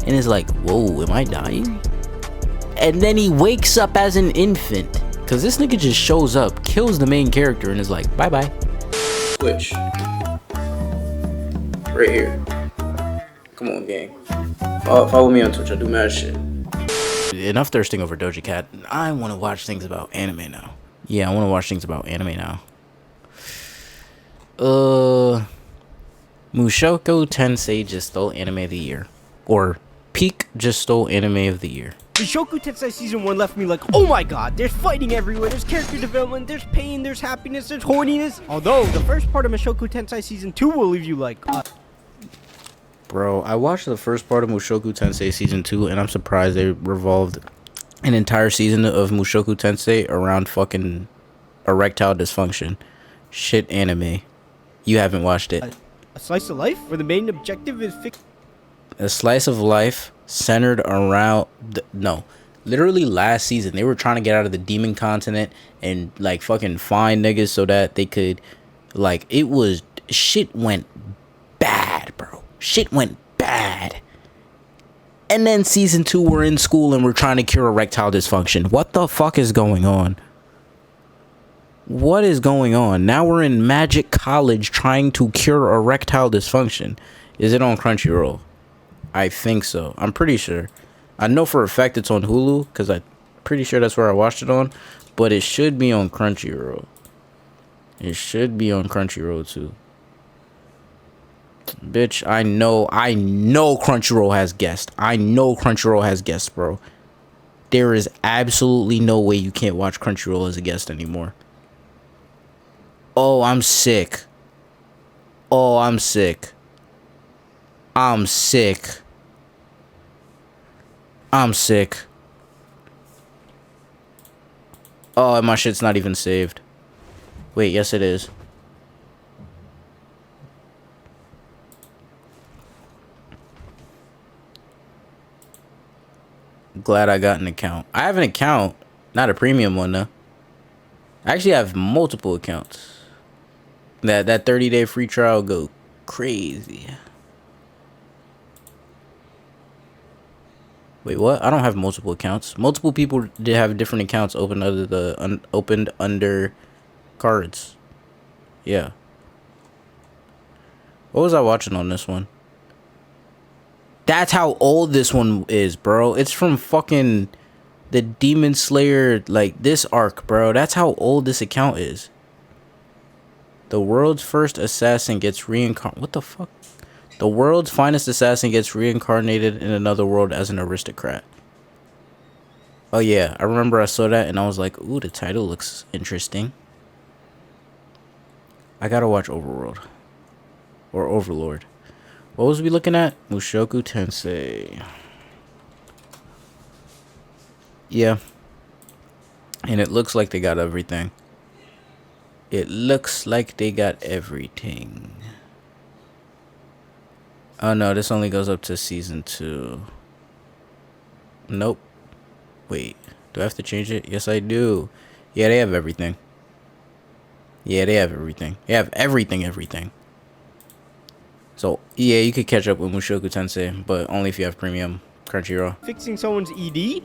and is like, whoa, am I dying? And then he wakes up as an infant, because this nigga just shows up, kills the main character, and is like, bye bye. Switch. Right here. Come on, gang. Follow me on Twitch. I do mad shit. Enough thirsting over Doja Cat. I want to watch things about anime now. Yeah, I want to watch things about anime now. Mushoku Tensei just stole anime of the year. Or Peak just stole anime of the year. Mushoku Tensei Season 1 left me like, oh my god, there's fighting everywhere, there's character development, there's pain, there's happiness, there's horniness. Although, the first part of Mushoku Tensei Season 2 will leave you like, Bro, I watched the first part of Mushoku Tensei Season 2, and I'm surprised they revolved an entire season of Mushoku Tensei around fucking erectile dysfunction. Shit anime. You haven't watched it. A slice of life where the main objective is a slice of life centered around literally last season they were trying to get out of the demon continent and like fucking find niggas so that they could, like, it was, shit went bad, bro. Shit went bad. And then season 2 we're in school and we're trying to cure erectile dysfunction. What the fuck is going on? What is going on? Now we're in Magic College trying to cure erectile dysfunction. Is it on Crunchyroll? I think so. I'm pretty sure. I know for a fact it's on Hulu because I'm pretty sure that's where I watched it on. But it should be on Crunchyroll. It should be on Crunchyroll too. Bitch, I know Crunchyroll has guests. I know Crunchyroll has guests, bro. There is absolutely no way you can't watch Crunchyroll as a guest anymore. Oh, I'm sick. Oh, I'm sick. I'm sick. I'm sick. Oh, my shit's not even saved. Wait, yes it is. Glad I got an account. I have an account, not a premium one though. I actually have multiple accounts. That 30-day free trial go crazy. Wait, what? I don't have multiple accounts. Multiple people did have different accounts opened under cards. Yeah. What was I watching on this one? That's how old this one is, bro. It's from fucking the Demon Slayer, like, this arc, bro. That's how old this account is. The world's first assassin gets reincarnated. What the fuck? The world's finest assassin gets reincarnated in another world as an aristocrat. Oh yeah, I remember I saw that and I was like, ooh, the title looks interesting. I gotta watch Overworld. Or Overlord. What was we looking at? Mushoku Tensei. Yeah. And it looks like they got everything. It looks like they got everything. Oh no, this only goes up to season 2. Nope. Wait, do I have to change it? Yes, I do. Yeah, they have everything. Yeah, they have everything. They have everything. So, yeah, you could catch up with Mushoku Tensei, but only if you have premium Crunchyroll. Fixing someone's ED?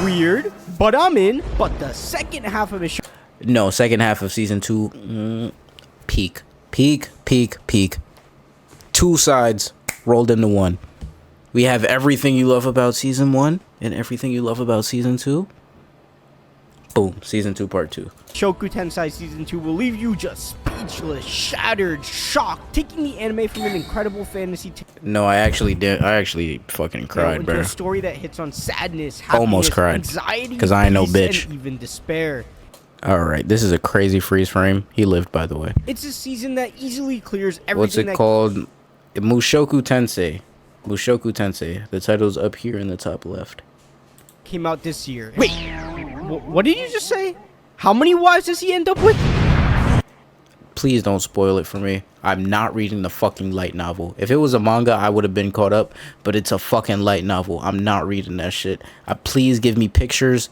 Weird, but I'm in. But the second half of it. No, second half of season 2. Peak. 2 sides rolled into one. We have everything you love about season 1 and everything you love about season 2. Boom. Season 2 part 2. Mushoku Tensei Season 2 will leave you just speechless, shattered, shocked, taking the anime from an incredible fantasy No, I actually did. I actually fucking cried, bro. A story that hits on sadness, happiness, almost cried, anxiety, because I ain't no bitch. And even despair. Alright, this is a crazy freeze frame. He lived, by the way. It's a season that easily clears everything. What's it called? Mushoku Tensei. Mushoku Tensei. The title's up here in the top left. Came out this year. Wait, what did you just say? How many wives does he end up with? Please don't spoil it for me. I'm not reading the fucking light novel. If it was a manga, I would have been caught up, but it's a fucking light novel. I'm not reading that shit. Please give me pictures.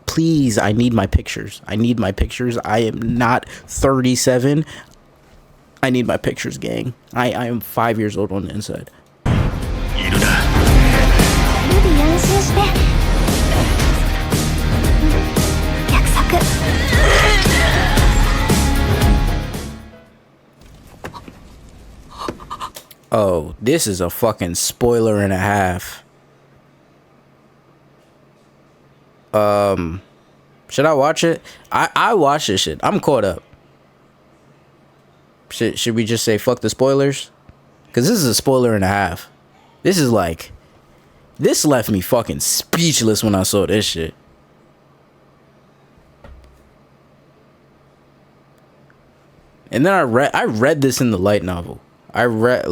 Please, I need my pictures. I need my pictures. I am not 37. I need my pictures, gang. I am 5 years old on the inside. Oh, this is a fucking spoiler and a half. Should I watch it? I watch this shit. I'm caught up. Should we just say fuck the spoilers? Because this is a spoiler and a half. This is like... This left me fucking speechless when I saw this shit. And then I read this in the light novel. I went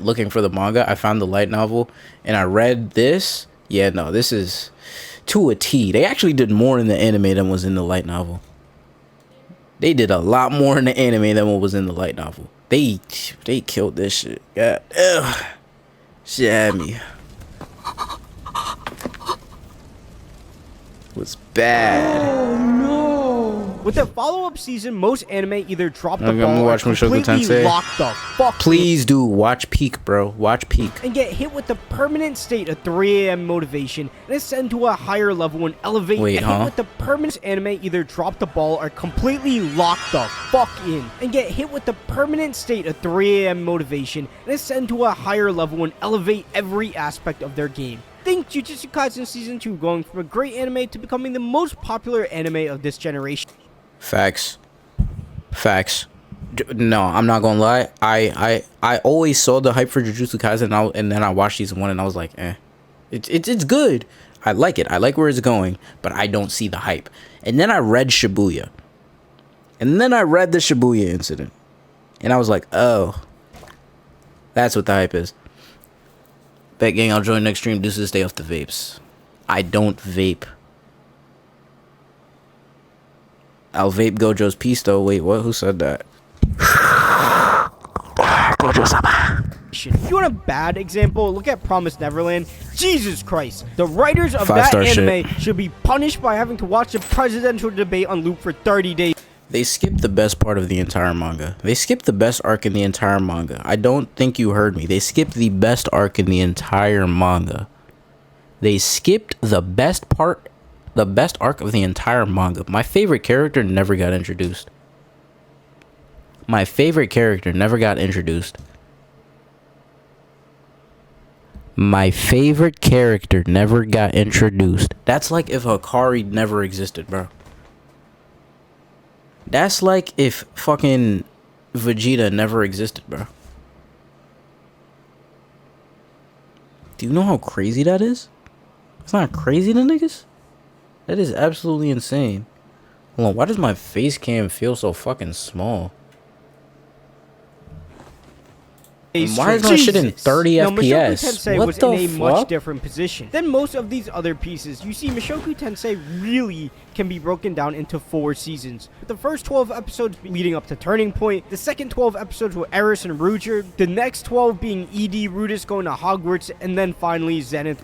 looking for the manga. I found the light novel and I read this. Yeah, no, this is to a T. They actually did more in the anime than was in the light novel. They did a lot more in the anime than what was in the light novel. They killed this shit. God, ugh. Shit had me. It was bad. Oh no! With the follow-up season, most anime either drop the ball or watch Mushoku completely Tensei. lock the fuck. Please do watch Peak, bro. Watch Peak. And get hit with the permanent state of 3 a.m. motivation and ascend to a higher level and elevate. Hit with the permanent anime either drop the ball or completely lock the fuck in. And get hit with the permanent state of 3 a.m. motivation and ascend to a higher level and elevate every aspect of their game. Think Jujutsu Kaisen Season 2 going from a great anime to becoming the most popular anime of this generation. Facts. No, I'm not gonna lie. I always saw the hype for Jujutsu Kaisen and then I watched Season 1 and I was like, eh. It's good. I like it. I like where it's going, but I don't see the hype. And then I read Shibuya. And then I read the Shibuya incident. And I was like, oh. That's what the hype is. Bet gang, I'll join next stream. Deuces, stay off the vapes. I don't vape. I'll vape Gojo's piece though. Wait, what? Who said that? If you want a bad example, look at Promised Neverland. Jesus Christ. The writers of that 5-star anime should be punished by having to watch the presidential debate on loop for 30 days. They skipped the best part of the entire manga. They skipped the best arc in the entire manga. I don't think you heard me. They skipped the best arc in the entire manga. They skipped the best arc of the entire manga. My favorite character never got introduced. My favorite character never got introduced. That's like if Hikari never existed, bro. That's like if fucking Vegeta never existed, bro. Do you know how crazy that is? It's not crazy to niggas? That is absolutely insane. Hold on, why does my face cam feel so fucking small? And why is my shit in 30 FPS? Mushoku Tensei What was the in a much fuck? different position than most of these other pieces. You see, Mushoku Tensei really can be broken down into 4 seasons. With the first 12 episodes leading up to Turning Point, the second 12 episodes were Eris and Ruger, the next 12 being ED, Rudus going to Hogwarts, and then finally Zenith.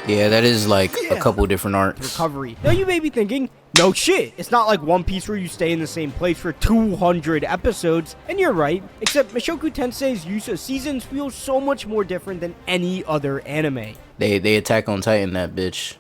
Yeah, that is like a couple different arcs. Recovery. Now you may be thinking, no shit, it's not like One Piece where you stay in the same place for 200 episodes. And you're right, except Mushoku Tensei's use of seasons feels so much more different than any other anime. They Attack on Titan that bitch.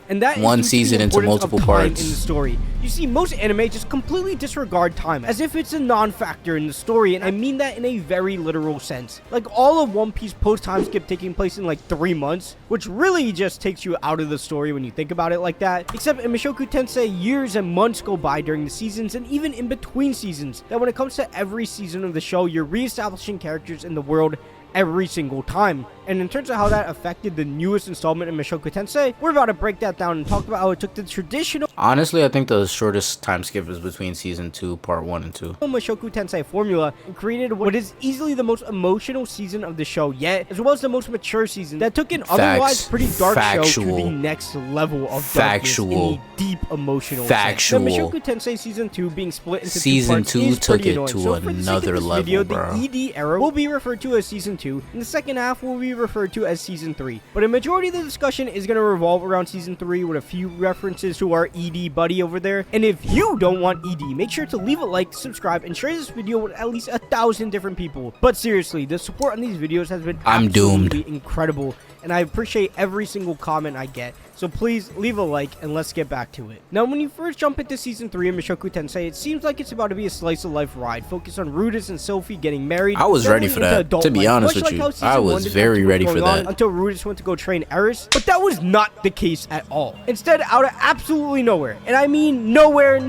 And that One is season the into importance of multiple time parts. in the story. You see, most anime just completely disregard time, as if it's a non-factor in the story, and I mean that in a very literal sense. Like, all of One Piece post-time skip taking place in like 3 months, which really just takes you out of the story when you think about it like that. Except in Mushoku Tensei, years and months go by during the seasons, and even in between seasons, that when it comes to every season of the show, you're re-establishing characters in the world every single time. And in terms of how that affected the newest installment in Mushoku Tensei, we're about to break that down and talk about how it took the traditional Honestly, I think the shortest time skip is between season 2, part 1 and 2. Mushoku Tensei formula and created what is easily the most emotional season of the show yet, as well as the most mature season that took an otherwise pretty dark show to the next level of darkness in a deep emotional sense. The Mushoku Tensei season 2 being split into season 2 parts is took pretty it annoying. to So for the sake of another this level, video, bro. the ED era will be referred to as season 2, and the second half will be referred to as season 3. But a majority of the discussion is going to revolve around season 3 with a few references to our ED buddy over there. And if you don't want ED, make sure to leave a like, subscribe, and share this video with at least 1,000 different people. But seriously, the support on these videos has been absolutely incredible, and I appreciate every single comment I get. so please leave a like and let's get back to it. Now, when you first jump into season 3 of Mushoku Tensei, it seems like it's about to be a slice of life ride focused on Rudus and Sophie getting married. I was ready for that, to be honest with you. I was very ready for that. Until Rudus went to go train Eris, but that was not the case at all. Instead, out of absolutely nowhere, and I mean nowhere,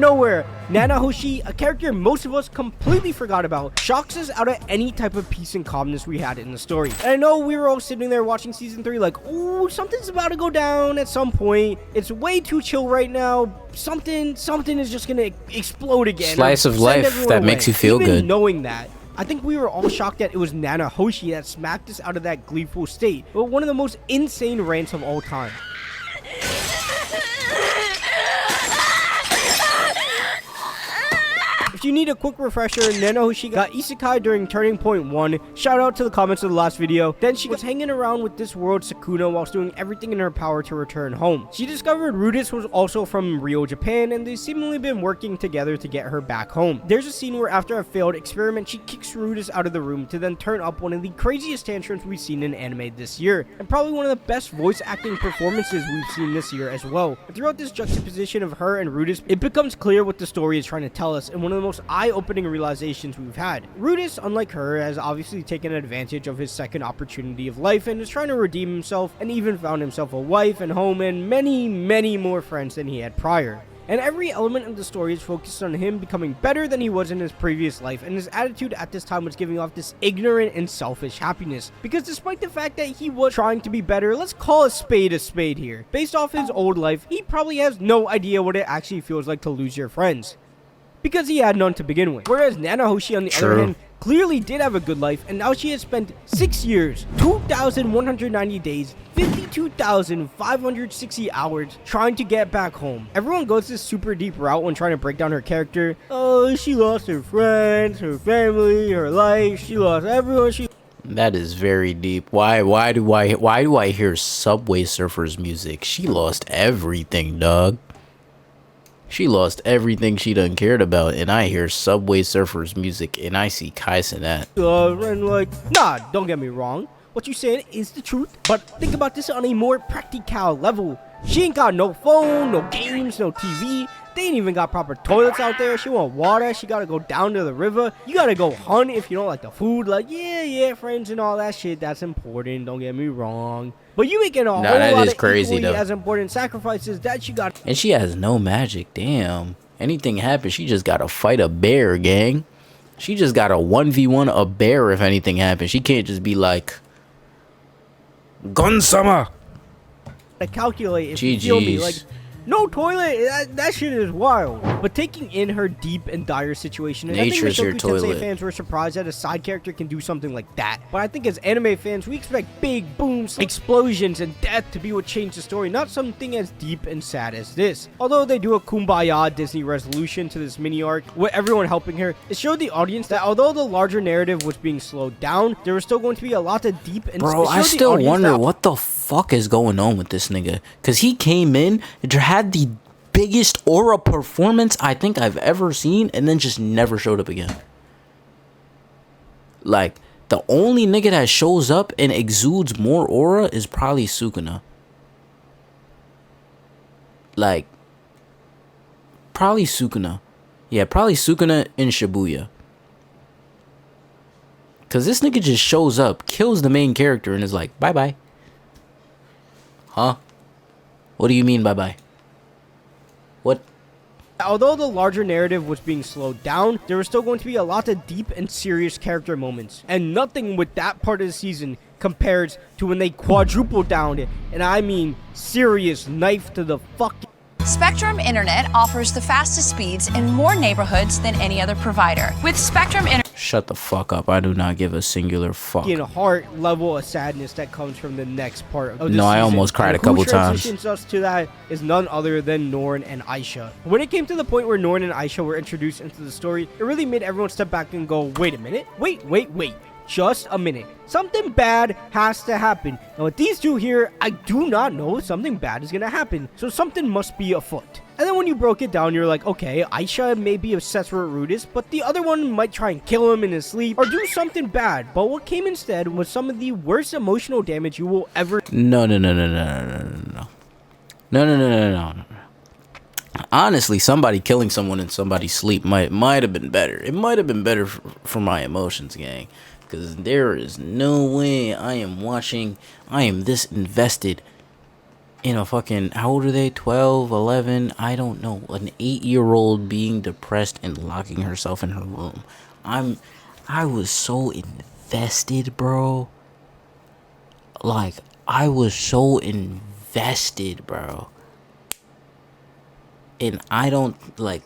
Nanahoshi, a character most of us completely forgot about, shocks us out of any type of peace and calmness we had in the story. And I know we were all sitting there watching season 3 like, oh, something's about to go down at some point. It's way too chill right now. Something is just gonna explode again. Slice of life that makes you feel good. Knowing that, I think we were all shocked that it was Nanahoshi that smacked us out of that gleeful state, but one of the most insane rants of all time. If you need a quick refresher, Nanahoshi got isekai during Turning Point 1. Shout out to the comments of the last video. Then she was hanging around with this world Sukuna whilst doing everything in her power to return home. She discovered Rudus was also from Rio, Japan, and they've seemingly been working together to get her back home. There's a scene where after a failed experiment, she kicks Rudus out of the room to then turn up one of the craziest tantrums we've seen in anime this year, and probably one of the best voice acting performances we've seen this year as well. And throughout this juxtaposition of her and Rudus, it becomes clear what the story is trying to tell us, and one of the most eye-opening realizations we've had. Rudus, unlike her, has obviously taken advantage of his second opportunity of life and is trying to redeem himself, and even found himself a wife and home and many more friends than he had prior. And every element of the story is focused on him becoming better than he was in his previous life, and his attitude at this time was giving off this ignorant and selfish happiness. Because despite the fact that he was trying to be better, let's call a spade here. Based off his old life, he probably has no idea what it actually feels like to lose your friends, because he had none to begin with. Whereas Nanahoshi, on the other hand, clearly did have a good life, and now she has spent 6 years, 2,190 days, 52,560 hours trying to get back home. Everyone goes this super deep route when trying to break down her character. Oh, she lost her friends, her family, her life, she lost everyone. That is very deep. Why do I hear Subway Surfers music? She lost everything, dog. She lost everything she done cared about, and I hear Subway Surfers music, and I see Kaisen at. And like, nah, don't get me wrong. What you saying is the truth, but think about this on a more practical level. She ain't got no phone, no games, no TV. They ain't even got proper toilets out there. She want water. She gotta go down to the river. You gotta go hunt if you don't like the food. Like, yeah, friends and all that shit. That's important. Don't get me wrong. But you making a whole lot of crazy, equally as important sacrifices that you got. And she has no magic. Damn. Anything happens, she just gotta fight a bear, gang. She just gotta 1v1 a bear if anything happens. She can't just be like, Gun-sama. To calculate if you feel me, like, no toilet, that shit is wild. But taking in her deep and dire situation, and Nature's I your think Mushoku Tensei toilet. fans were surprised that a side character can do something like that. But I think as anime fans, we expect big booms, explosions, and death to be what changed the story, not something as deep and sad as this. Although they do a kumbaya Disney resolution to this mini arc, with everyone helping her, it showed the audience that although the larger narrative was being slowed down, there was still going to be a lot of deep and... Bro, I still wonder what the fuck is going on with this nigga, because he came in, had the biggest aura performance I think I've ever seen, and then just never showed up again. Like, the only nigga that shows up and exudes more aura is probably Sukuna. Like, probably Sukuna. Yeah, probably Sukuna in Shibuya. Because this nigga just shows up, kills the main character, and is like, bye-bye. Huh? What do you mean bye-bye? What? Although the larger narrative was being slowed down, there was still going to be a lot of deep and serious character moments. And nothing with that part of the season compares to when they quadruple down it. And I mean serious knife to the fucking... Spectrum Internet offers the fastest speeds in more neighborhoods than any other provider. With Spectrum Internet... Shut the fuck up. I do not give a singular fuck. Heart level of sadness that comes from the next part of the season. I almost cried a couple times. Who transitions us to that is none other than Norn and Aisha. When it came to the point where Norn and Aisha were introduced into the story, it really made everyone step back and go, wait a minute. Wait. Just a minute. Something bad has to happen. Now with these two here, I do not know if something bad is going to happen. So something must be afoot. And then when you broke it down, you're like, okay, Aisha may be obsessed with Rudus, but the other one might try and kill him in his sleep or do something bad. But what came instead was some of the worst emotional damage you will ever... No. No. Honestly, somebody killing someone in somebody's sleep might have been better. It might have been better for my emotions, gang. Because there is no way I am this invested in a fucking, how old are they? 12, 11, I don't know. An 8-year-old being depressed and locking herself in her room. I was so invested, bro. Like, I was so invested, bro. And I don't, like,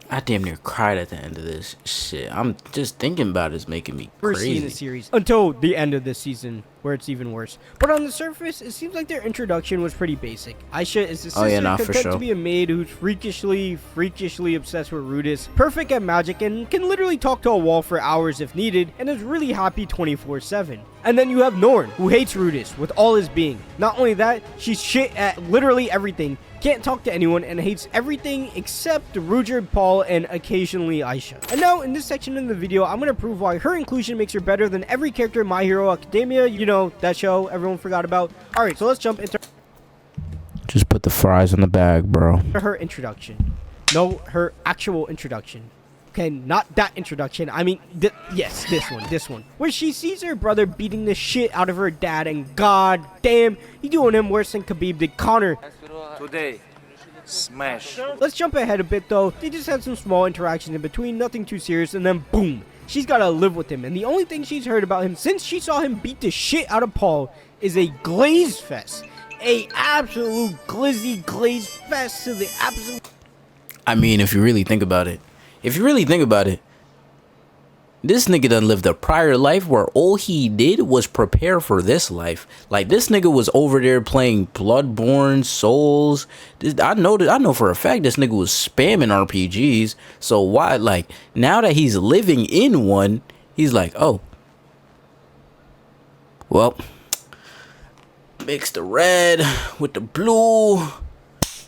I damn near cried at the end of this shit. I'm just thinking about it is making me First crazy. scene in the series until the end of this season, where it's even worse. But on the surface, it seems like their introduction was pretty basic. Aisha is a sister content to be a maid who's freakishly obsessed with Rudus, perfect at magic, and can literally talk to a wall for hours if needed, and is really happy 24/7. And then you have Norn, who hates Rudus with all his being. Not only that, she's shit at literally everything, can't talk to anyone, and hates everything except Rudy, Paul, and occasionally Aisha. And now, in this section of the video, I'm gonna prove why her inclusion makes her better than every character in My Hero Academia. You know, that show everyone forgot about. Alright, so let's jump into... Just put the fries in the bag, bro. Her introduction. No, her actual introduction. Okay, not that introduction. I mean, yes, this one. Where she sees her brother beating the shit out of her dad, and god damn, he doing him worse than Khabib did Connor. Today, smash. Let's jump ahead a bit though. They just had some small interactions in between, nothing too serious, and then boom, she's gotta live with him. And the only thing she's heard about him since she saw him beat the shit out of Paul is a glaze fest. A absolute glizzy glaze fest to the absolute... I mean, if you really think about it, this nigga done lived a prior life where all he did was prepare for this life. Like, this nigga was over there playing Bloodborne, Souls. I know for a fact this nigga was spamming RPGs. So why, like, now that he's living in one, he's like, oh, well, mix the red with the blue,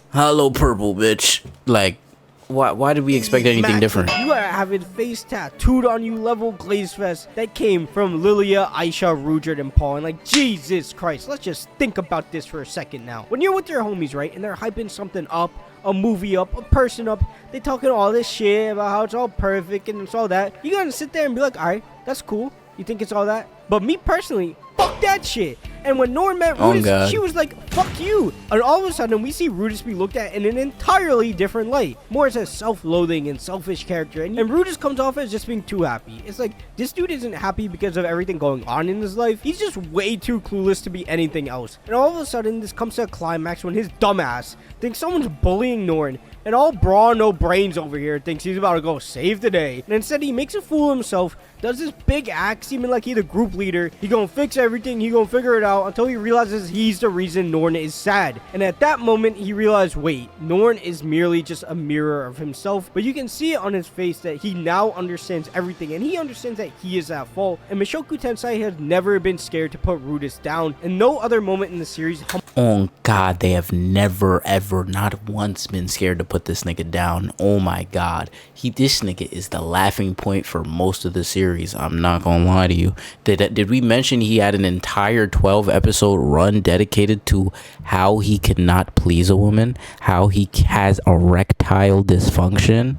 hollow purple, bitch. Like, why did we expect anything different? You are having face tattooed on you level glaze fest that came from Lilia, Aisha, Rudred, and Paul. And like, Jesus Christ, let's just think about this for a second now. When you're with your homies, right, and they're hyping something up, a movie up, a person up, they talking all this shit about how it's all perfect and it's all that, you gotta sit there and be like, alright, that's cool. You think it's all that? But me personally, fuck that shit. And when Norn met Rudus, she was like, fuck you. And all of a sudden, we see Rudus be looked at in an entirely different light. More as a self-loathing and selfish character. And Rudus comes off as just being too happy. It's like, this dude isn't happy because of everything going on in his life. He's just way too clueless to be anything else. And all of a sudden, this comes to a climax when his dumbass thinks someone's bullying Norn. And all brawn, no brains over here thinks he's about to go save the day. And instead, he makes a fool of himself, does this big act, seeming like he's the group leader. He gonna fix everything, he gonna figure it out, until he realizes he's the reason Norn is sad. And at that moment, he realized, wait, Norn is merely just a mirror of himself. But you can see it on his face that he now understands everything, and he understands that he is at fault. And Mushoku Tensei has never been scared to put Rudus down, and no other moment in the series... Oh god, they have never ever, not once, been scared to put this nigga down. Oh my god, this nigga is the laughing point for most of the series. I'm not gonna lie to you. Did we mention he had an entire 12 episode run dedicated to how he cannot please a woman, how he has erectile dysfunction?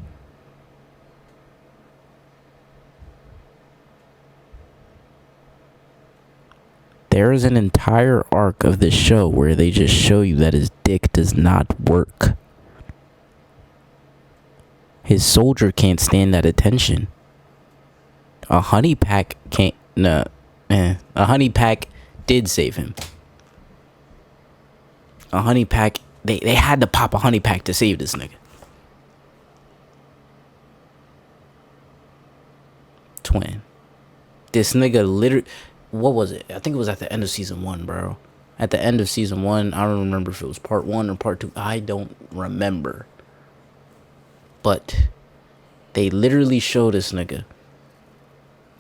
There is an entire arc of this show where they just show you that his dick does not work. His soldier can't stand that attention. A honey pack can't... A honey pack did save him. A honey pack... They had to pop a honey pack to save this nigga. Twin. This nigga literally... What was it? I think it was at the end of season 1, bro. At the end of season 1, I don't remember if it was part 1 or part 2. I don't remember. But they literally show this nigga.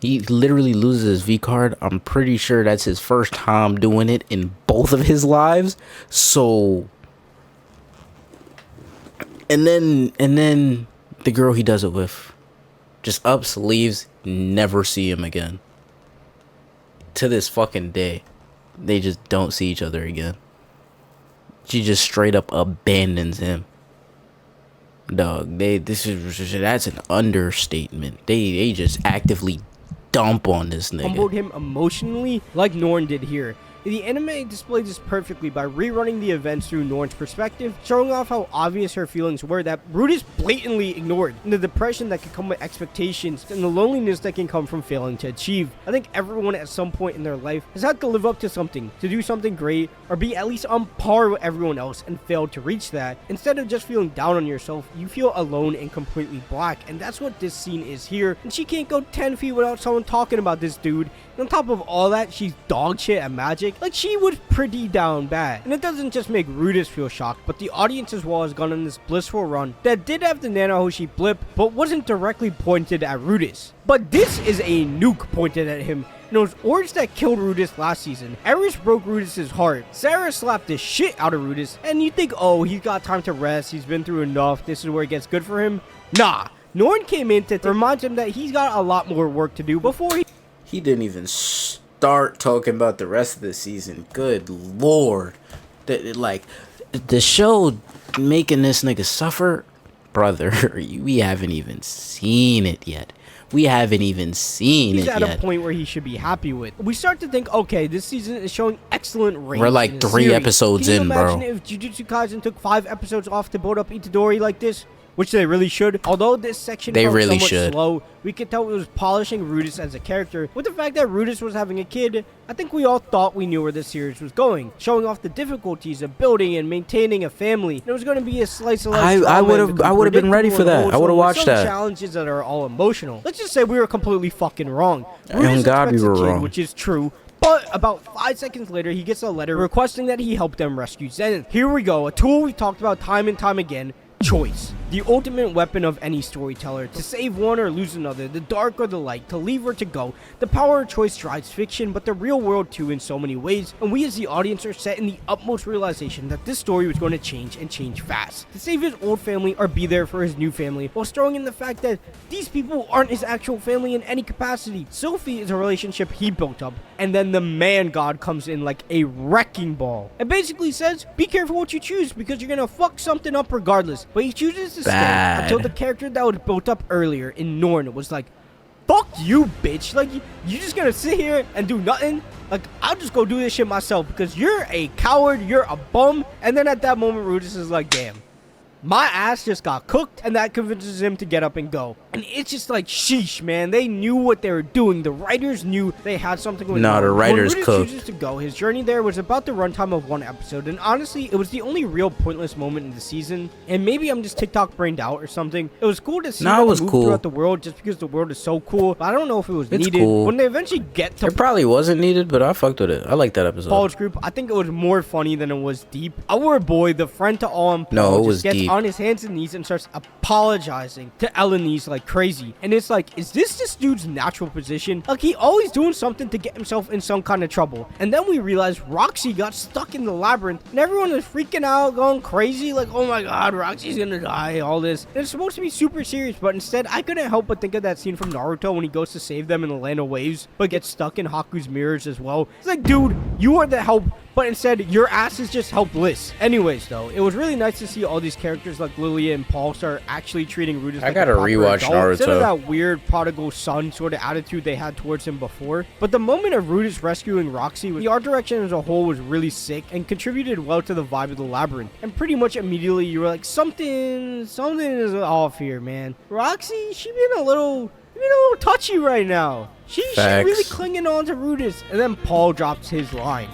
He literally loses his V card. I'm pretty sure that's his first time doing it in both of his lives. So, and then the girl he does it with just ups, leaves, never see him again. To this fucking day, they just don't see each other again. She just straight up abandons him. Dog, that's an understatement. They just actively dump on this nigga. Humbled him emotionally like Norn did here. The anime displays this perfectly by rerunning the events through Norn's perspective, showing off how obvious her feelings were that Rudus blatantly ignored, and the depression that can come with expectations, and the loneliness that can come from failing to achieve. I think everyone at some point in their life has had to live up to something, to do something great, or be at least on par with everyone else and failed to reach that. Instead of just feeling down on yourself, you feel alone and completely black, and that's what this scene is here. And she can't go 10 feet without someone talking about this dude. And on top of all that, she's dog shit at magic. Like, she was pretty down bad. And it doesn't just make Rudus feel shocked, but the audience as well has gone on this blissful run that did have the Nanahoshi blip, but wasn't directly pointed at Rudus. But this is a nuke pointed at him. And those orbs that killed Rudus last season, Eris broke Rudus' heart. Sarah slapped the shit out of Rudus, and you think, oh, he's got time to rest, he's been through enough, this is where it gets good for him. Nah. Norn came in to remind him that he's got a lot more work to do before he didn't even start talking about the rest of the season. Good lord. Like, the show making this nigga suffer, brother, we haven't even seen it yet. We haven't even seen it yet. He's at a point where he should be happy with. We start to think, okay, this season is showing excellent range. We're like 3 episodes in, bro. Can you imagine if Jujutsu Kaisen took 5 episodes off to build up Itadori like this? Which they really should. Although this section felt really somewhat slow, we could tell it was polishing Rudus as a character. With the fact that Rudus was having a kid, I think we all thought we knew where this series was going, showing off the difficulties of building and maintaining a family. There was going to be a slice of life. I would have been ready for that. I would have watched that. Challenges that are all emotional. Let's just say we were completely fucking wrong. Rudus God, we were wrong. Which is true. But about 5 seconds later, he gets a letter requesting that he help them rescue Zenith. Here we go, a tool we've talked about time and time again. Choice. The ultimate weapon of any storyteller. To save one or lose another, the dark or the light, to leave or to go. The power of choice drives fiction, but the real world too in so many ways, and we as the audience are set in the utmost realization that this story was going to change and change fast. To save his old family or be there for his new family, while throwing in the fact that these people aren't his actual family in any capacity. Sophie is a relationship he built up, and then the man god comes in like a wrecking ball. It basically says, be careful what you choose, because you're gonna fuck something up regardless. But he chooses to stay until the character that was built up earlier in Norn was like, fuck you, bitch. Like, you just gonna sit here and do nothing? Like, I'll just go do this shit myself because you're a coward, you're a bum. And then at that moment, Rudus is like, damn, my ass just got cooked, and that convinces him to get up and go. And it's just like, sheesh, man. They knew what they were doing. The writers knew they had something with the writers cooked. When Rudus chooses to go, his journey there was about the runtime of 1 episode, and honestly, it was the only real pointless moment in the season. And maybe I'm just TikTok brained out or something. It was cool to see them move throughout the world just because the world is so cool. But I don't know if it was needed. Cool. When they eventually get to... It probably wasn't needed, but I fucked with it. I like that episode. Paul's group, I think it was more funny than it was deep. Our boy, the friend to all, Paul, just gets deep on his hands and knees and starts apologizing to Elenise like crazy. And it's like, is this dude's natural position? Like, he always doing something to get himself in some kind of trouble. And then we realize Roxy got stuck in the labyrinth, and everyone is freaking out, going crazy, like, oh my god, Roxy's gonna die, all this. And it's supposed to be super serious, but instead, I couldn't help but think of that scene from Naruto when he goes to save them in the land of waves, but gets stuck in Haku's mirrors as well. It's like, dude, you are the help, but instead, your ass is just helpless. Anyways, though, it was really nice to see all these characters like Lilia and Paul start actually treating Rudus like a proper rewatch adult, Naruto. instead of that weird prodigal son sort of attitude they had towards him before. But the moment of Rudus rescuing Roxy, the art direction as a whole was really sick and contributed well to the vibe of the labyrinth. And pretty much immediately, you were like, something is off here, man. Roxy, she being a little touchy right now. She's really clinging on to Rudus. And then Paul drops his line.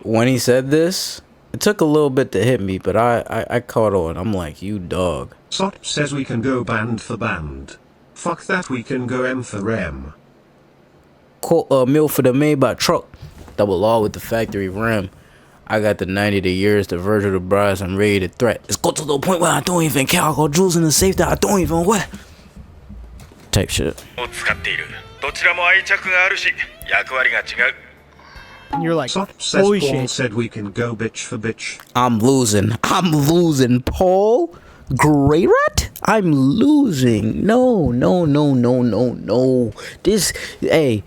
When he said this, it took a little bit to hit me, but I caught on. I'm like, you dog. Sot says we can go band for band. Fuck that, we can go M for M. Quote, meal for the made by truck. Double law with the factory rim. I got the 90 the years, the verge of the brides, I'm ready to threat. Let's go to the point where I don't even care. I got jewels in the safe that I don't even wear. Type shit. And you're like, holy shit. Said we can go bitch for bitch. I'm losing, Paul. Grey Rat? I'm losing. No. This, hey,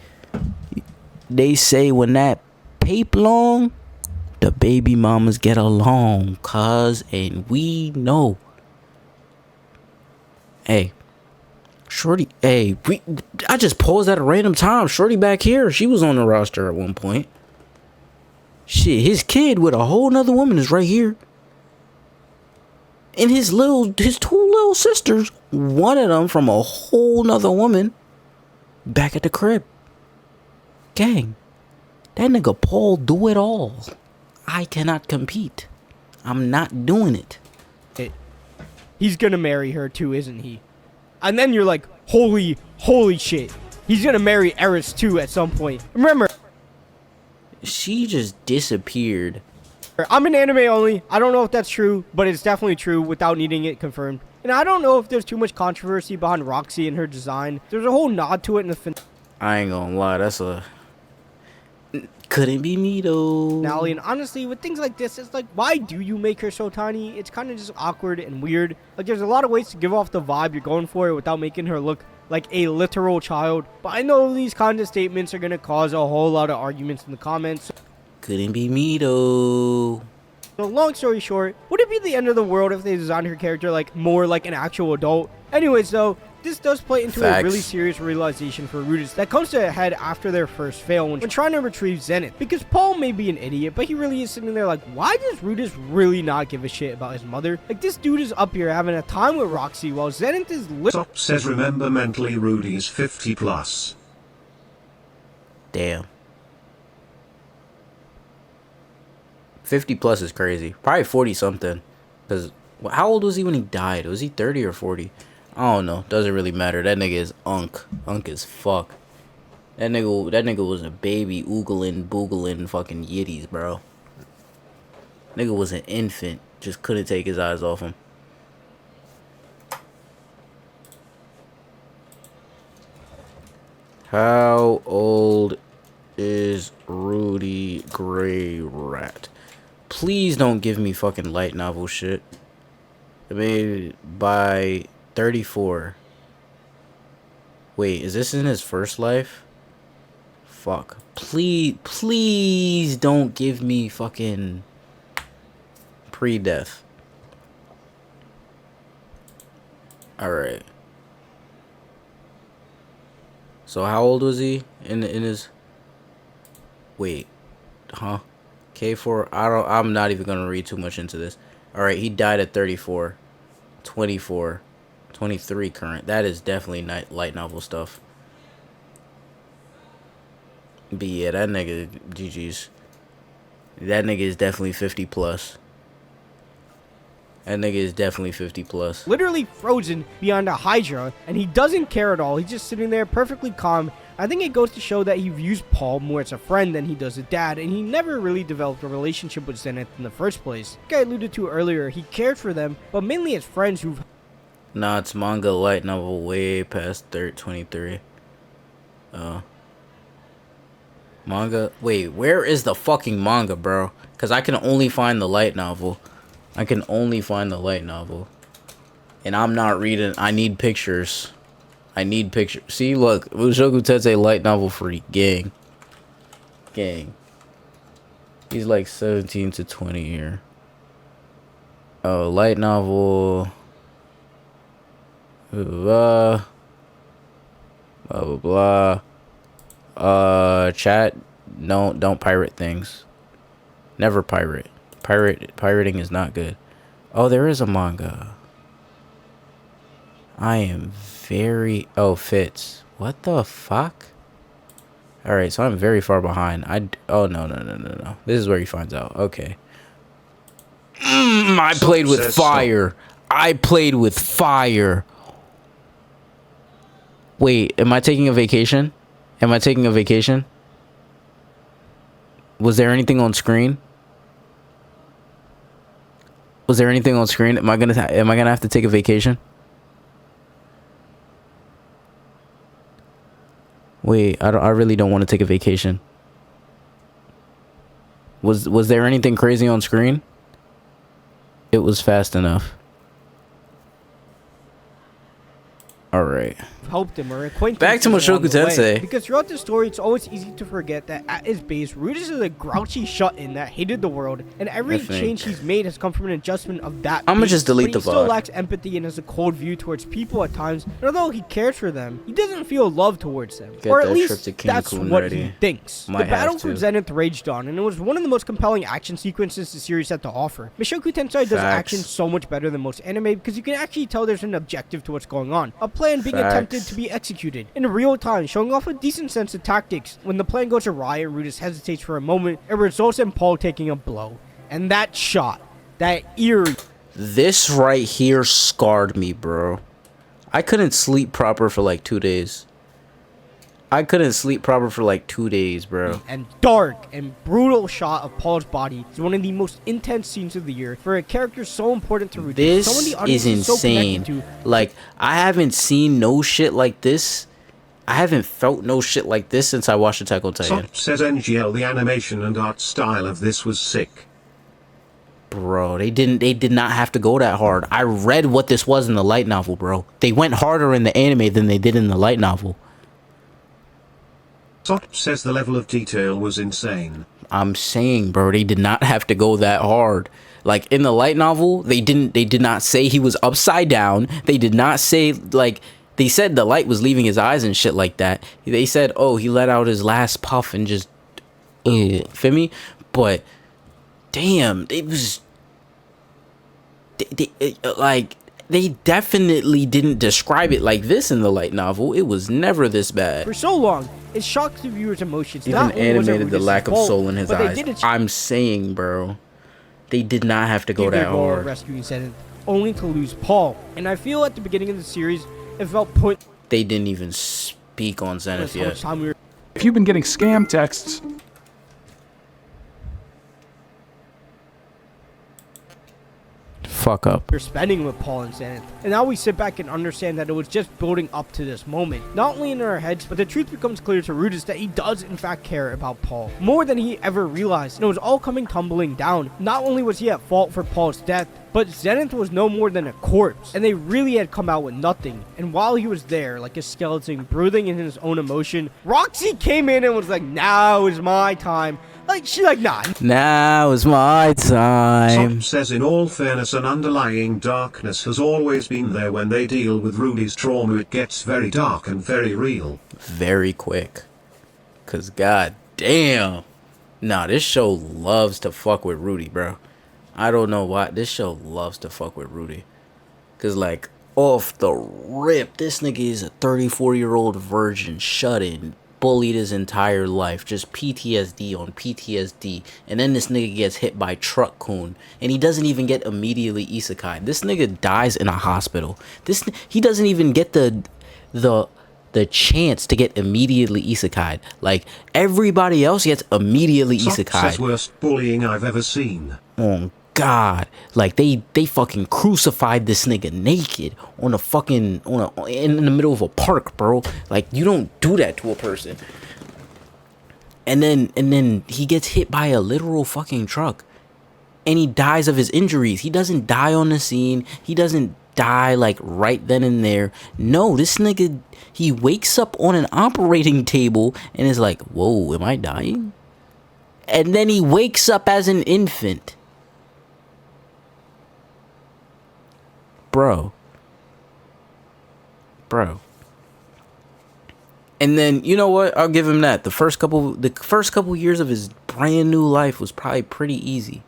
they say when that tape long, the baby mamas get along, cuz, and we know. Hey, Shorty, hey, I just paused at a random time. Shorty back here, she was on the roster at one point. Shit, his kid with a whole nother woman is right here. And his two little sisters, one of them from a whole nother woman, back at the crib. Gang, that nigga Paul do it all. I cannot compete. I'm not doing it. He's gonna marry her too, isn't he? And then you're like, holy shit. He's gonna marry Eris too at some point. Remember, She just disappeared. I'm an anime only. I don't know if that's true, but it's definitely true without needing it confirmed. And I don't know if there's too much controversy behind Roxy and her design. There's a whole nod to it in the I ain't gonna lie, that's a... Couldn't be me though. finale. And honestly, with things like this, it's like, why do you make her so tiny? It's kind of just awkward and weird. Like, there's a lot of ways to give off the vibe you're going for without making her look like a literal child. But I know these kind of statements are gonna cause a whole lot of arguments in the comments. Couldn't be me though. So long story short, would it be the end of the world if they designed her character like more like an actual adult? Anyways though, this does play into a really serious realization for Rudus that comes to a head after their first fail when trying to retrieve Zenith. Because Paul may be an idiot, but he really is sitting there like, why does Rudus really not give a shit about his mother? Like, this dude is up here having a time with Roxy while Zenith is Sop says remember mentally Rudy's 50 plus. Damn. 50 plus is crazy. Probably 40 something. Because how old was he when he died? Was he 30 or 40? I don't know. Doesn't really matter. That nigga is unk. Unk as fuck. That nigga was a baby oogling, boogling fucking yitties, bro. Nigga was an infant. Just couldn't take his eyes off him. How old is Rudy Gray Rat? Please don't give me fucking light novel shit. I mean, by 34. Wait, is this in his first life? Fuck. Please don't give me fucking pre-death. Alright. So how old was he in his... Wait. Huh? K4, I'm not even gonna read too much into this. Alright, he died at 34. 24. 23 current. That is definitely light novel stuff. But yeah, that nigga, GG's. That nigga is definitely 50 plus. That nigga is definitely 50 plus. literally frozen beyond a Hydra, and he doesn't care at all. He's just sitting there perfectly calm. I think it goes to show that he views Paul more as a friend than he does a dad, and he never really developed a relationship with Zenith in the first place. Like I alluded to earlier, he cared for them, but mainly as friends who've... Nah, it's manga light novel way past 23. Manga? Wait, where is the fucking manga, bro? Because I can only find the light novel. I can only find the light novel. And I'm not reading. I need pictures. I need pictures. See, look. Mushoku Tensei light novel free. Gang. Gang. He's like 17 to 20 here. Oh, light novel. Blah, blah, blah, blah. Chat, don't pirate things. Never pirate. Pirating is not good. Oh, there is a manga. I am very... Oh, Fitz. What the fuck? Alright, so I'm very far behind. Oh, no. This is where he finds out. Okay. I played with fire. I played with fire. Wait, am I taking a vacation? Am I taking a vacation? Was there anything on screen? Was there anything on screen? Am I gonna have to take a vacation? Wait, I really don't want to take a vacation. Was there anything crazy on screen? It was fast enough. All right. helped him or acquainted Back to him Mushoku along the way. Tensei. Because throughout the story, it's always easy to forget that at his base, Rudus is a grouchy shut-in that hated the world, and every change he's made has come from an adjustment of that. I'ma just delete the He still VOD. lacks empathy and has a cold view towards people at times. And although he cares for them, he doesn't feel love towards them, Get or at that least trip to King that's Kun what ready. he thinks. Might The battle have for to. Zenith raged on, and it was one of the most compelling action sequences the series had to offer. Mushoku Tensei does action so much better than most anime because you can actually tell there's an objective to what's going on, a plan being attempted to be executed in real time, showing off a decent sense of tactics. When the plan goes awry and Rudus hesitates for a moment, it results in Paul taking a blow. And that shot, that eerie. This right here scarred me, bro. I couldn't sleep proper for like 2 days. Bro. And dark and brutal shot of Paul's body is one of the most intense scenes of the year for a character so important to Rudy. This Someone the audience is so insane. connected to. Like, I haven't seen no shit like this. I haven't felt no shit like this since I watched Attack on Titan. Sop says NGL, the animation and art style of this was sick. Bro, they did not have to go that hard. I read what this was in the light novel, bro. They went harder in the anime than they did in the light novel. Sop says the level of detail was insane. I'm saying, bro, they did not have to go that hard. Like, in the light novel, they did not say he was upside down. They did not say, like, they said the light was leaving his eyes and shit like that. They said, oh, he let out his last puff and just, feel me? But, damn, it was, they definitely didn't describe it like this in the light novel. It was never this bad. For so long, it shocked the viewer's emotions. Even Not only was it animated the Rudus' lack of fault, soul in his but they eyes. did it I'm saying, bro, they did not have to go that hard. rescuing Zenith, only to lose Paul. And I feel at the beginning of the series, it felt pointless They didn't even speak on Zenith how much yet. time we were If you've been getting scam texts, Fuck up. spending with Paul and Zenith. And now we sit back and understand that it was just building up to this moment. Not only in our heads, but the truth becomes clear to Rudus that he does in fact care about Paul. More than he ever realized. And it was all coming tumbling down. Not only was he at fault for Paul's death, but Zenith was no more than a corpse. And they really had come out with nothing. And while he was there, like a skeleton, brooding in his own emotion, Roxy came in and was like, now is my time. Like, she's like, nah. Now is my time. Sop says in all fairness an underlying darkness has always been there when they deal with Rudy's trauma. It gets very dark and very real. Very quick. Cause god damn. Nah, this show loves to fuck with Rudy, bro. I don't know why. This show loves to fuck with Rudy. Cause like, off the rip, this nigga is a 34-year-old virgin, shut in, bullied his entire life, just PTSD on PTSD, and then this nigga gets hit by truck coon, and he doesn't even get immediately isekai. This nigga dies in a hospital. He doesn't even get the chance to get immediately isekai. Like, everybody else gets immediately Sop isekai. says worst bullying I've ever seen. Oh god, like they fucking crucified this nigga naked on a fucking in the middle of a park, bro. Like, you don't do that to a person. And then he gets hit by a literal fucking truck, and he dies of his injuries. He doesn't die on the scene. He doesn't die like right then and there. No, this nigga, he wakes up on an operating table and is like, whoa, am I dying? And then he wakes up as an infant. Bro. And then, you know what? I'll give him that. The first couple years of his brand new life was probably pretty easy.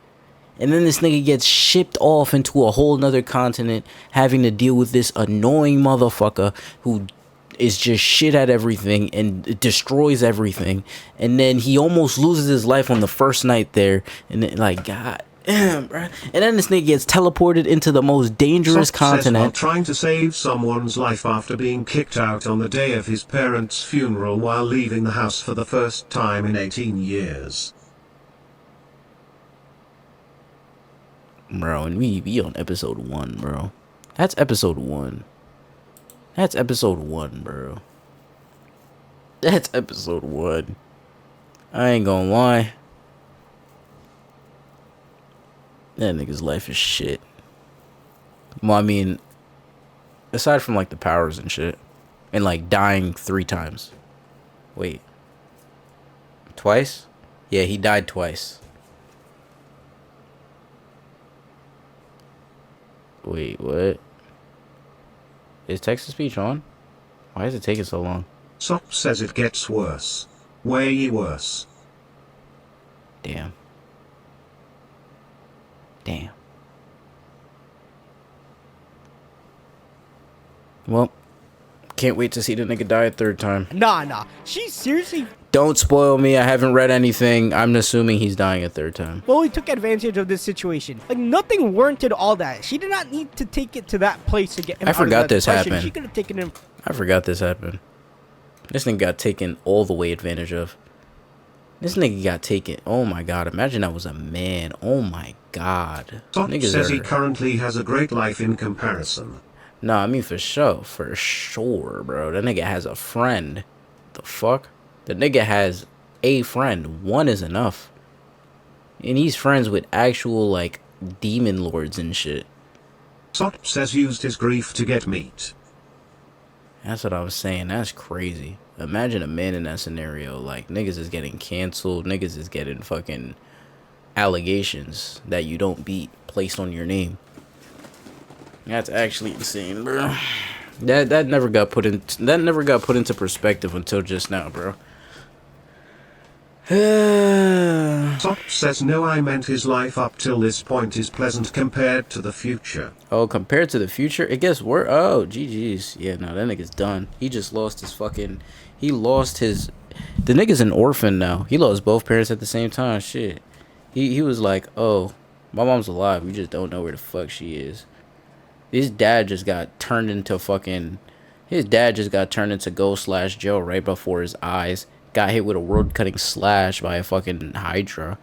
And then this nigga gets shipped off into a whole nother continent, having to deal with this annoying motherfucker who is just shit at everything and destroys everything. And then he almost loses his life on the first night there. And then, like, god damn, bro. And then this nigga gets teleported into the most dangerous Sop says while continent. trying to save someone's life after being kicked out on the day of his parents' funeral while leaving the house for the first time in 18 years. Bro, and we on episode 1, bro. That's episode 1. That's episode 1, bro. That's episode 1. I ain't gonna lie. That nigga's life is shit. Well, I mean, Aside from like the powers and shit. And like dying 3 times. Wait. Twice? Yeah, he died twice. Wait, what? Is text-to-speech on? Why is it taking so long? Sop says it gets worse. Way worse. Damn. Damn. Well, can't wait to see the nigga die a 3rd time. Nah. She seriously Don't spoil me. I haven't read anything. I'm assuming he's dying a 3rd time. fully took advantage of this situation. Like, nothing warranted all that. She did not need to take it to that place to get him I out of forgot that this depression. happened. She could have taken him. I forgot this happened. This nigga got taken all the way advantage of. This nigga got taken. Oh my god. Imagine that was a man. Oh my god. Sop Niggas says he are... currently has a great life in comparison. Nah, I mean for sure. For sure, bro. That nigga has a friend. The fuck? The nigga has a friend. One is enough. And he's friends with actual, like, demon lords and shit. Sop says used his grief to get meat. That's what I was saying. That's crazy. Imagine a man in that scenario. Like, niggas is getting canceled. Niggas is getting fucking allegations that you don't beat placed on your name. That's actually insane, bro. That never got put into perspective until just now, bro. Sop says no, I meant his life up till this point is pleasant compared to the future. Oh, compared to the future, it gets worse. Oh, GG's. Yeah, no, that nigga's done. He just lost his fucking... He lost his... The nigga's an orphan now. He lost both parents at the same time. Shit. He was like, oh, my mom's alive. We just don't know where the fuck she is. His dad just got turned into fucking... His dad just got turned into Go/Joe right before his eyes. Got hit with a world-cutting slash by a fucking Hydra.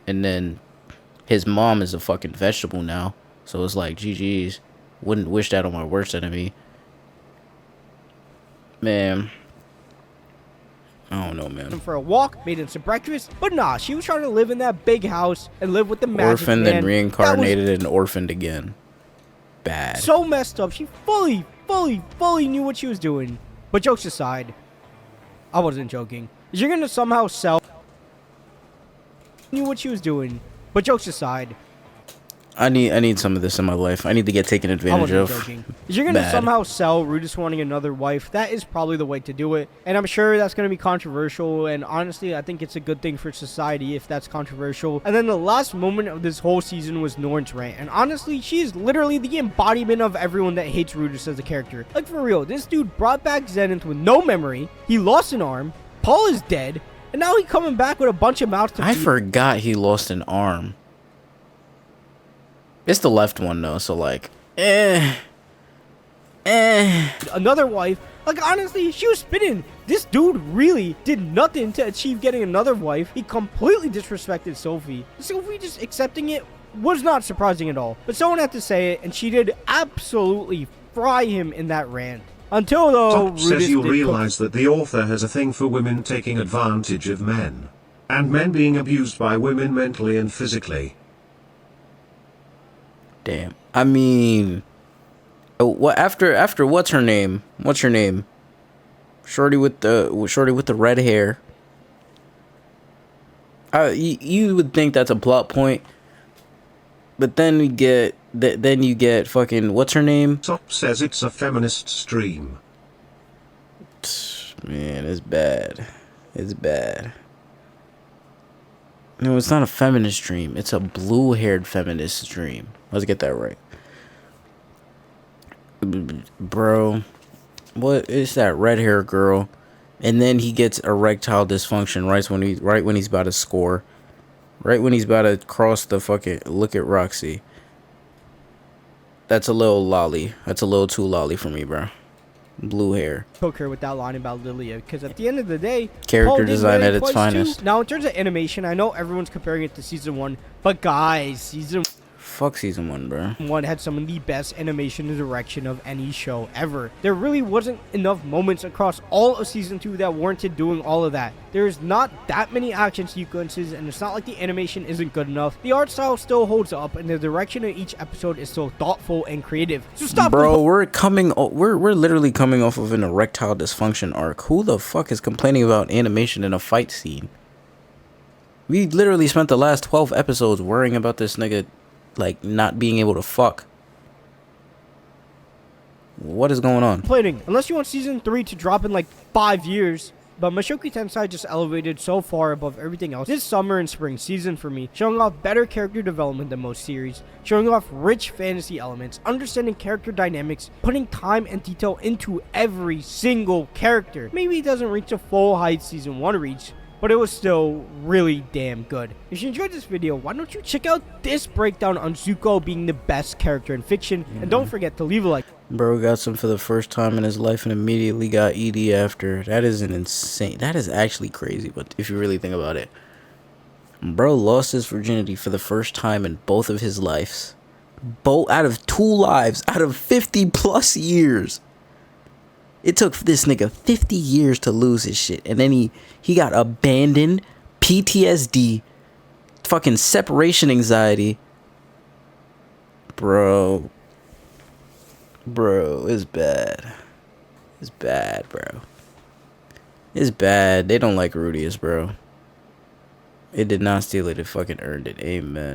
And then his mom is a fucking vegetable now. So it's like, GG's. Wouldn't wish that on my worst enemy. Man. I don't know, man. For a walk, made him some breakfast, but nah, she was trying to live in that big house and live with the magic Orphaned man. and reincarnated and orphaned again. Bad. So messed up. She fully knew what she was doing. But jokes aside, I wasn't joking. You're gonna somehow sell... Knew what she was doing. But jokes aside, I need some of this in my life. I need to get taken I advantage wasn't of. joking. If you're gonna somehow sell Rudus wanting another wife, that is probably the way to do it. And I'm sure that's gonna be controversial. And honestly, I think it's a good thing for society if that's controversial. And then the last moment of this whole season was Norn's rant. And honestly, she is literally the embodiment of everyone that hates Rudus as a character. Like, for real, this dude brought back Zenith with no memory. He lost an arm. Paul is dead. And now he's coming back with a bunch of mouths to I feed. forgot he lost an arm. It's the left one though, so like, Another wife. Like, honestly, she was spinning. This dude really did nothing to achieve getting another wife. He completely disrespected Sophie. Sophie just accepting it was not surprising at all. But someone had to say it, and she did absolutely fry him in that rant. Until though, Top says you realize that the author has a thing for women taking advantage of men. And men being abused by women mentally and physically. damn. I mean, what after what's her name? What's her name? Shorty with the red hair. You would think that's a plot point, but then you get fucking what's her name? Top says it's a feminist stream. Man, it's bad. It's bad. No, it's not a feminist stream. It's a blue-haired feminist stream. Let's get that right. Bro, what is that red-haired girl? And then he gets erectile dysfunction right when he's about to score. Right when he's about to cross the fucking... Look at Roxy. That's a little lolly. That's a little too lolly for me, bro. Blue hair. Took her with that line about Lilia, because at the end of the day, Character Paul did design what at he its was finest. too. Now, in terms of animation, I know everyone's comparing it to season 1, but guys, season Fuck season 1, bro. One had some of the best animation and direction of any show ever. There really wasn't enough moments across all of season 2 that warranted doing all of that. There's not that many action sequences, and it's not like the animation isn't good enough. The art style still holds up, and the direction of each episode is still thoughtful and creative. So stop, bro. We're literally coming off of an erectile dysfunction arc. Who the fuck is complaining about animation in a fight scene? We literally spent the last 12 episodes worrying about this nigga, like, not being able to fuck. What is going on? Complaining, unless you want season 3 to drop in like 5 years. But Mushoku Tensei just elevated so far above everything else this summer and spring season for me, showing off better character development than most series, showing off rich fantasy elements, understanding character dynamics, putting time and detail into every single character. Maybe it doesn't reach the full height season 1 reached, but it was still really damn good. If you enjoyed this video, why don't you check out this breakdown on Zuko being the best character in fiction, and don't forget to leave a like. Bro got some for the first time in his life and immediately got ED after. That is an insane. That is actually crazy, but if you really think about it. Bro lost his virginity for the first time in both of his lives. Both out of 2 lives, out of 50 plus years. It took this nigga 50 years to lose his shit. And then he got abandoned, PTSD, fucking separation anxiety. Bro, it's bad. It's bad, bro. It's bad. They don't like Rudius, bro. It did not steal it. It fucking earned it. Amen.